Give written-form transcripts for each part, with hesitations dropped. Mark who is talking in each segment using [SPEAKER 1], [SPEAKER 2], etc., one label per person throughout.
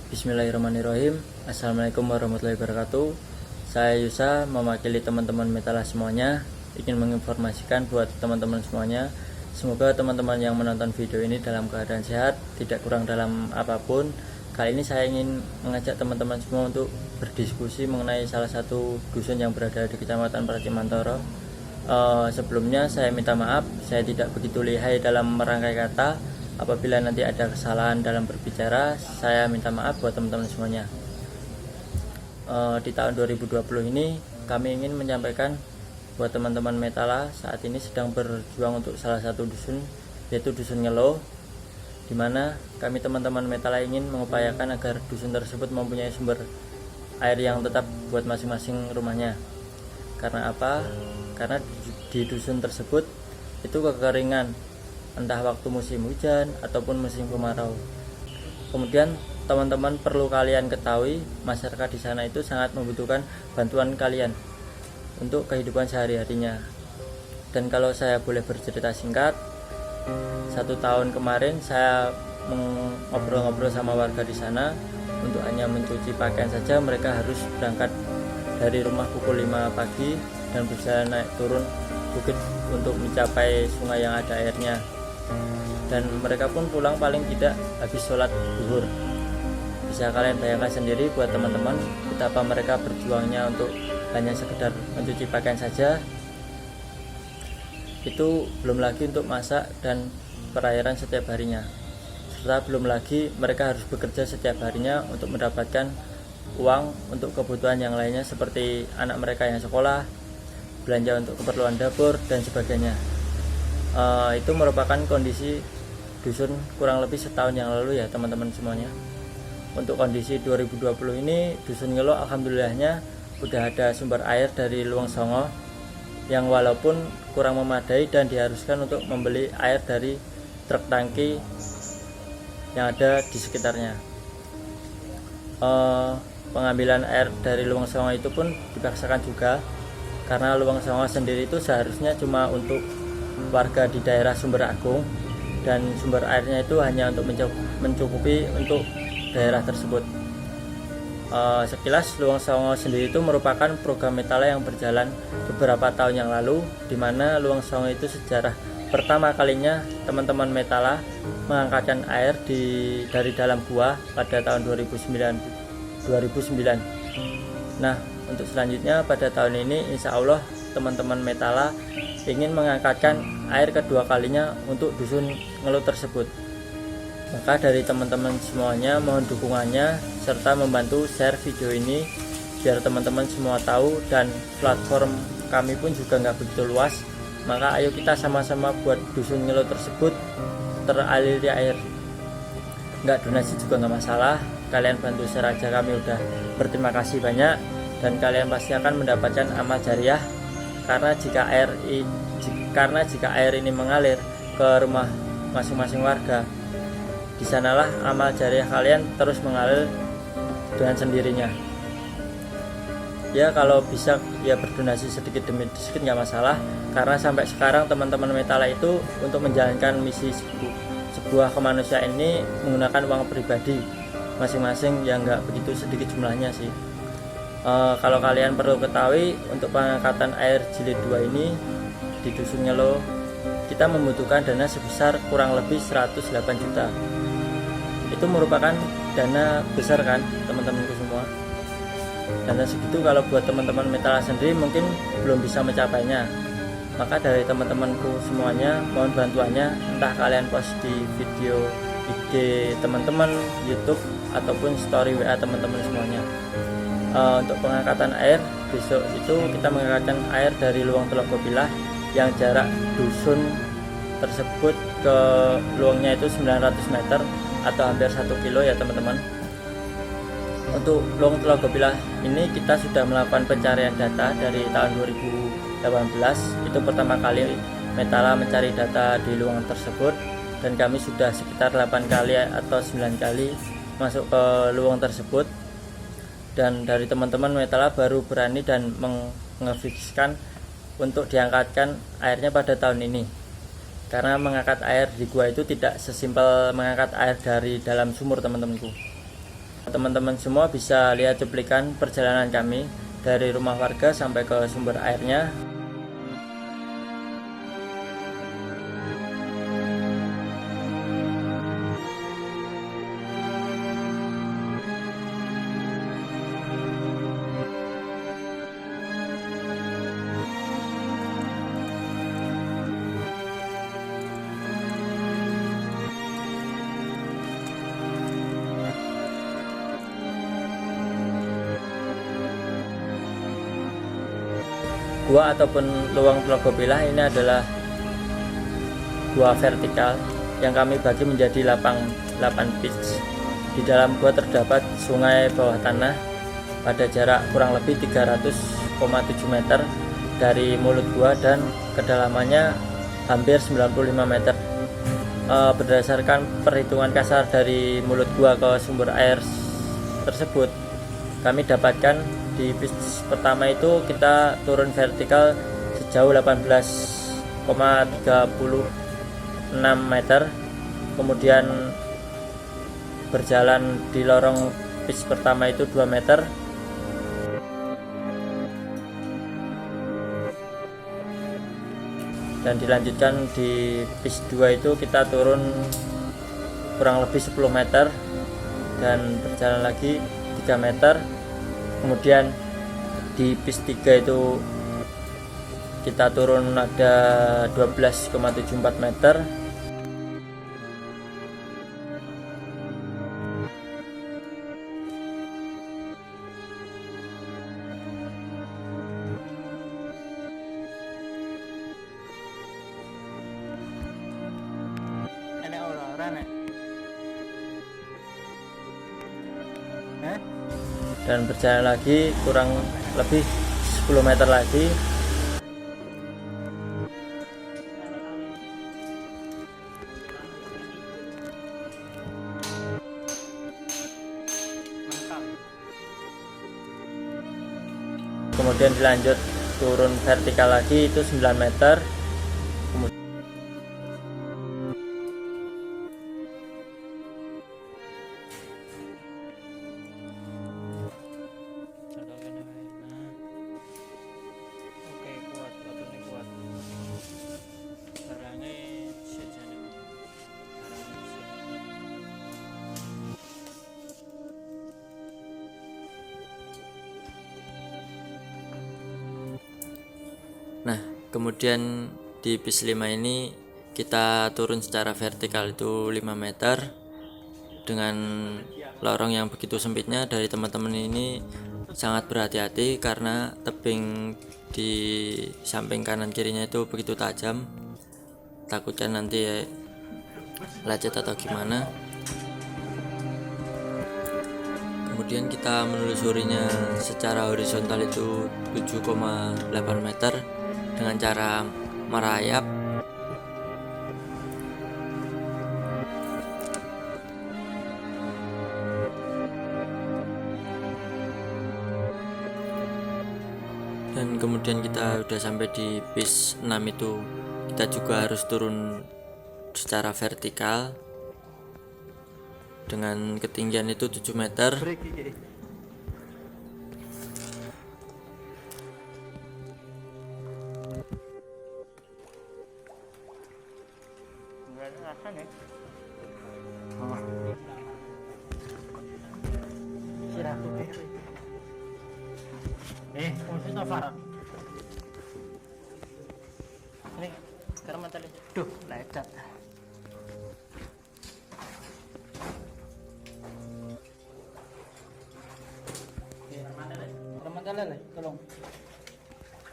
[SPEAKER 1] Bismillahirrahmanirrahim. Assalamualaikum warahmatullahi wabarakatuh. Saya Yusa, mewakili teman-teman Metala semuanya, ingin menginformasikan buat teman-teman semuanya. Semoga teman-teman yang menonton video ini dalam keadaan sehat, tidak kurang dalam apapun. Kali ini saya ingin mengajak teman-teman semua untuk berdiskusi mengenai salah satu dusun yang berada di Kecamatan Pracimantoro. Sebelumnya saya minta maaf, saya tidak begitu lihai dalam merangkai kata. Apabila nanti ada kesalahan dalam berbicara, saya minta maaf buat teman-teman semuanya. Di tahun 2020 ini kami ingin menyampaikan buat teman-teman Metala saat ini sedang berjuang untuk salah satu dusun, yaitu Dusun Ngelo, di mana kami teman-teman Metala ingin mengupayakan agar dusun tersebut mempunyai sumber air yang tetap buat masing-masing rumahnya. Karena apa? Karena di dusun tersebut itu kekeringan, entah waktu musim hujan ataupun musim kemarau. Kemudian teman-teman perlu kalian ketahui, masyarakat di sana itu sangat membutuhkan bantuan kalian untuk kehidupan sehari-harinya. Dan kalau saya boleh bercerita singkat, 1 tahun kemarin saya ngobrol-ngobrol sama warga di sana. Untuk hanya mencuci pakaian saja mereka harus berangkat dari rumah pukul 5 pagi dan berjalan naik turun bukit untuk mencapai sungai yang ada airnya. Dan mereka pun pulang paling tidak habis sholat zuhur. Bisa kalian bayangkan sendiri buat teman-teman betapa mereka berjuangnya untuk hanya sekedar mencuci pakaian saja. Itu belum lagi untuk masak dan perairan setiap harinya, serta belum lagi mereka harus bekerja setiap harinya untuk mendapatkan uang untuk kebutuhan yang lainnya seperti anak mereka yang sekolah, belanja untuk keperluan dapur dan sebagainya. Itu merupakan kondisi dusun kurang lebih setahun yang lalu ya teman-teman semuanya. Untuk kondisi 2020 ini Dusun Ngelo alhamdulillahnya udah ada sumber air dari Luang Songo yang walaupun kurang memadai dan diharuskan untuk membeli air dari truk tangki yang ada di sekitarnya. Pengambilan air dari Luang Songo itu pun dipaksakan juga karena Luang Songo sendiri itu seharusnya cuma untuk warga di daerah Sumber Agung, dan sumber airnya itu hanya untuk mencukupi untuk daerah tersebut. Sekilas Luang Songo sendiri itu merupakan program Metala yang berjalan beberapa tahun yang lalu, di mana Luang Songo itu sejarah pertama kalinya teman-teman Metala mengangkatkan air dari dalam gua pada tahun 2009. Nah, untuk selanjutnya pada tahun ini insya Allah teman-teman Metala ingin mengangkatkan air kedua kalinya untuk Dusun Ngelo tersebut. Maka dari teman-teman semuanya mohon dukungannya serta membantu share video ini biar teman-teman semua tahu, dan platform kami pun juga nggak begitu luas. Maka ayo kita sama-sama buat Dusun Ngelo tersebut teraliri air. Nggak donasi juga nggak masalah, kalian bantu share aja, kami udah berterima kasih banyak, dan kalian pasti akan mendapatkan amal jariah. Karena jika air ini mengalir ke rumah masing-masing warga, di sanalah amal jariah kalian terus mengalir dengan sendirinya. Ya kalau bisa ya berdonasi sedikit demi sedikit nggak masalah, karena sampai sekarang teman-teman Metala itu untuk menjalankan misi sebuah kemanusiaan ini menggunakan uang pribadi masing-masing yang nggak begitu sedikit jumlahnya sih. Kalau kalian perlu ketahui, untuk pengangkatan air jilid 2 ini di Dusun Ngelo kita membutuhkan dana sebesar kurang lebih 108 juta. Itu merupakan dana besar kan teman-temanku semua. Dana segitu kalau buat teman-teman Metala sendiri mungkin belum bisa mencapainya. Maka dari teman-temanku semuanya mohon bantuannya, entah kalian post di video IG teman-teman, YouTube ataupun story WA teman-teman semuanya. Untuk pengangkatan air besok itu kita mengangkatkan air dari Luang Telaga Pilah yang jarak dusun tersebut ke luangnya itu 900 meter atau hampir 1 kilo ya teman-teman. Untuk Luang Telaga Pilah ini kita sudah melakukan pencarian data dari tahun 2018. Itu pertama kali Metala mencari data di luang tersebut, dan kami sudah sekitar 8 kali atau 9 kali masuk ke luang tersebut. Dan dari teman-teman Metala baru berani dan mengefikskan untuk diangkatkan airnya pada tahun ini. Karena mengangkat air di gua itu tidak sesimpel mengangkat air dari dalam sumur teman-temanku. Teman-teman semua bisa lihat cuplikan perjalanan kami dari rumah warga sampai ke sumber airnya. Gua ataupun luang Telaga Pilah ini adalah gua vertikal yang kami bagi menjadi 8 pitch. Di dalam gua terdapat sungai bawah tanah pada jarak kurang lebih 300,7 meter dari mulut gua dan kedalamannya hampir 95 meter. Berdasarkan perhitungan kasar dari mulut gua ke sumber air tersebut, kami dapatkan di pitch pertama itu kita turun vertikal sejauh 18,36 meter, kemudian berjalan di lorong pitch pertama itu 2 meter, dan dilanjutkan di pitch 2 itu kita turun kurang lebih 10 meter dan berjalan lagi 3 meter. Kemudian di pitch 3 itu kita turun ada 12,74 meter. Dan berjalan lagi kurang lebih 10 meter lagi. Kemudian dilanjut turun vertikal lagi itu 9 meter. Nah, kemudian di pitch 5 ini kita turun secara vertikal itu 5 meter dengan lorong yang begitu sempitnya. Dari teman-teman ini sangat berhati-hati karena tebing di samping kanan kirinya itu begitu tajam, takutnya nanti lecet atau gimana. Kemudian kita menelusurinya secara horizontal itu 7,8 meter dengan cara merayap. Dan kemudian kita udah sampai di pitch 6 itu kita juga harus turun secara vertikal dengan ketinggian itu 7 meter. Ini sekarang mata deh. Duh, lecet. Tolong.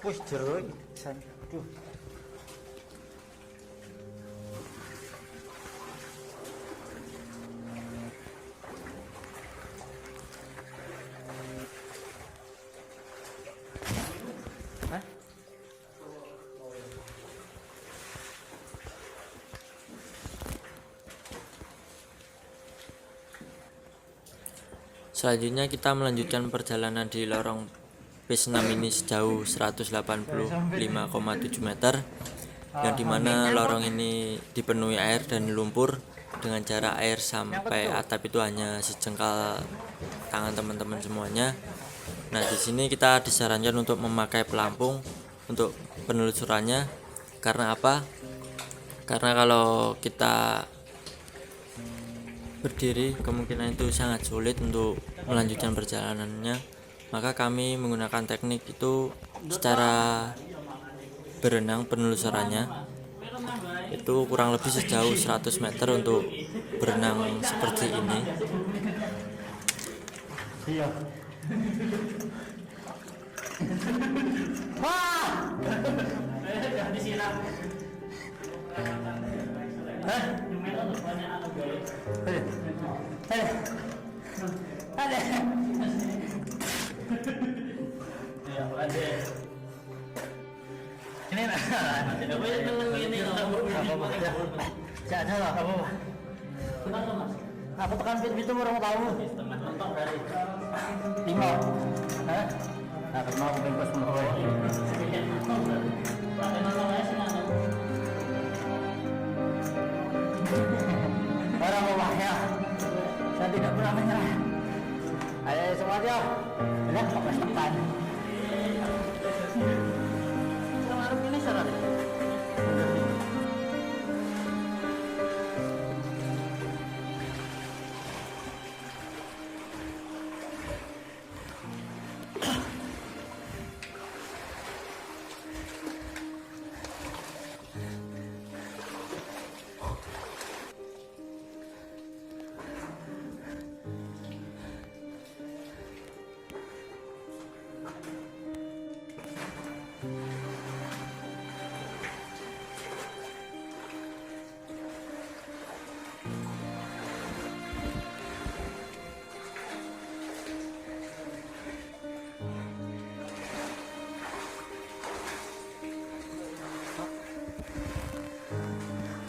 [SPEAKER 1] Push jero san. Duh. Selanjutnya kita melanjutkan perjalanan di lorong pitch 6 ini sejauh 185,7 meter, yang dimana lorong ini dipenuhi air dan lumpur dengan jarak air sampai atap itu hanya sejengkal tangan teman-teman semuanya. Nah, di sini kita disarankan untuk memakai pelampung untuk penelusurannya. Karena apa? Karena kalau kita berdiri kemungkinan itu sangat sulit untuk melanjutkan perjalanannya. Maka kami menggunakan teknik itu secara berenang penelusurannya. Itu kurang lebih sejauh 100 meter untuk berenang seperti ini.
[SPEAKER 2] Aku tekan pintu orang tahu. 5. Hah? Nah, mau bebas mulai. Orang mewahnya. Saya tidak pernah menyerah. Ayo semua dia. Lihat kok tekan. Sekarang ini syarat.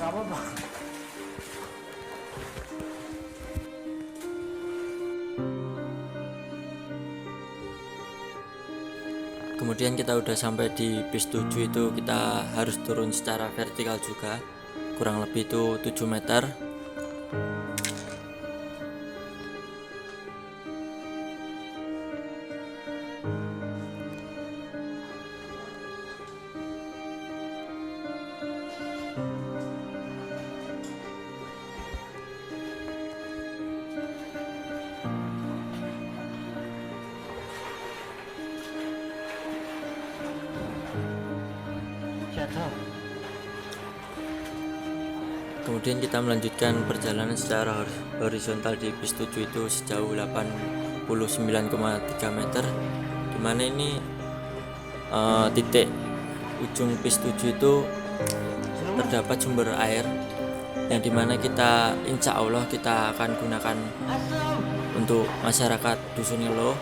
[SPEAKER 2] Apa?
[SPEAKER 1] Kemudian kita udah sampai di bis 7 itu kita harus turun secara vertikal juga. Kurang lebih itu 7 meter. Kemudian kita melanjutkan perjalanan secara horizontal di bis 7 itu sejauh 89,3 meter, dimana ini titik ujung bis 7 itu terdapat sumber air yang dimana kita insya Allah kita akan gunakan untuk masyarakat Dusun Ngelo.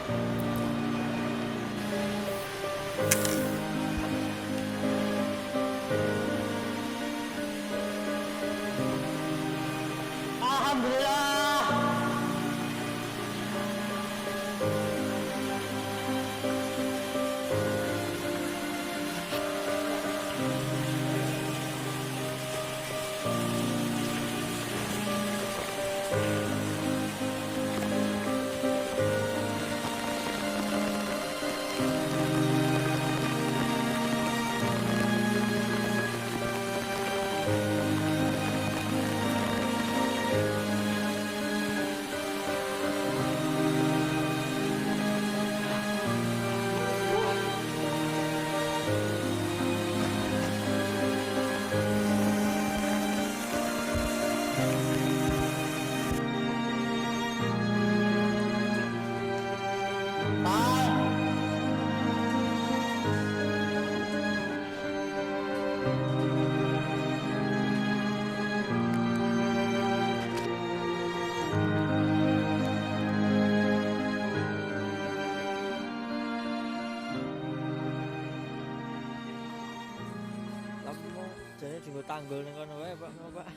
[SPEAKER 1] Jadi dienggo tanggul ning kono wae Pak, Pak.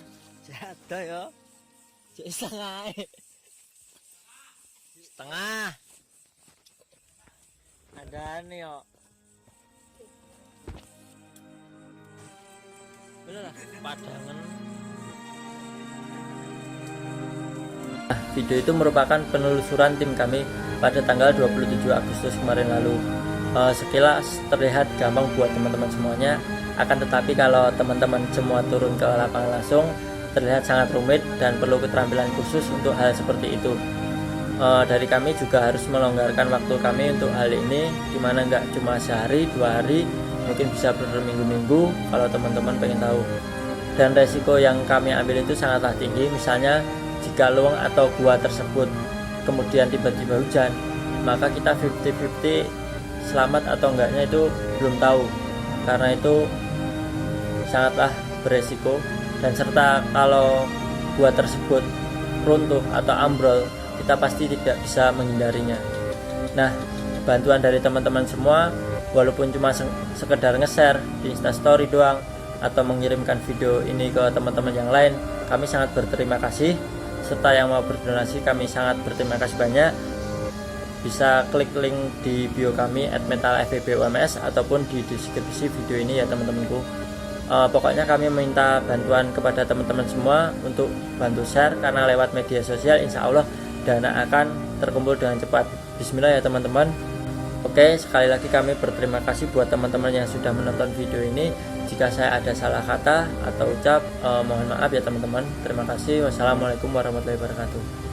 [SPEAKER 1] Jada ya. Jek setengah. Setengah. Andane yo. Bener lah, padangan. Nah, video itu merupakan penelusuran tim kami pada tanggal 27 Agustus kemarin lalu. Sekilas terlihat gampang buat teman-teman semuanya, akan tetapi kalau teman-teman semua turun ke lapangan langsung terlihat sangat rumit dan perlu keterampilan khusus untuk hal seperti itu. Dari kami juga harus melonggarkan waktu kami untuk hal ini, dimana nggak cuma sehari 2 hari, mungkin bisa berminggu-minggu kalau teman-teman pengen tahu. Dan resiko yang kami ambil itu sangatlah tinggi. Misalnya jika luang atau gua tersebut kemudian tiba-tiba hujan, maka kita 50-50 selamat atau enggaknya itu belum tahu, karena itu sangatlah beresiko. Dan serta kalau gua tersebut runtuh atau ambrol, kita pasti tidak bisa menghindarinya. Nah, bantuan dari teman-teman semua, walaupun cuma sekedar nge-share di Instastory doang atau mengirimkan video ini ke teman-teman yang lain, kami sangat berterima kasih. Serta yang mau berdonasi, kami sangat berterima kasih banyak. Bisa klik link di bio kami @mentalfbbums ataupun di deskripsi video ini ya teman-temanku. Pokoknya kami minta bantuan kepada teman-teman semua untuk bantu share, karena lewat media sosial insya Allah dana akan terkumpul dengan cepat. Bismillah ya teman-teman. Oke, sekali lagi kami berterima kasih buat teman-teman yang sudah menonton video ini. Jika saya ada salah kata atau ucap, mohon maaf ya teman-teman. Terima kasih. Wassalamualaikum warahmatullahi wabarakatuh.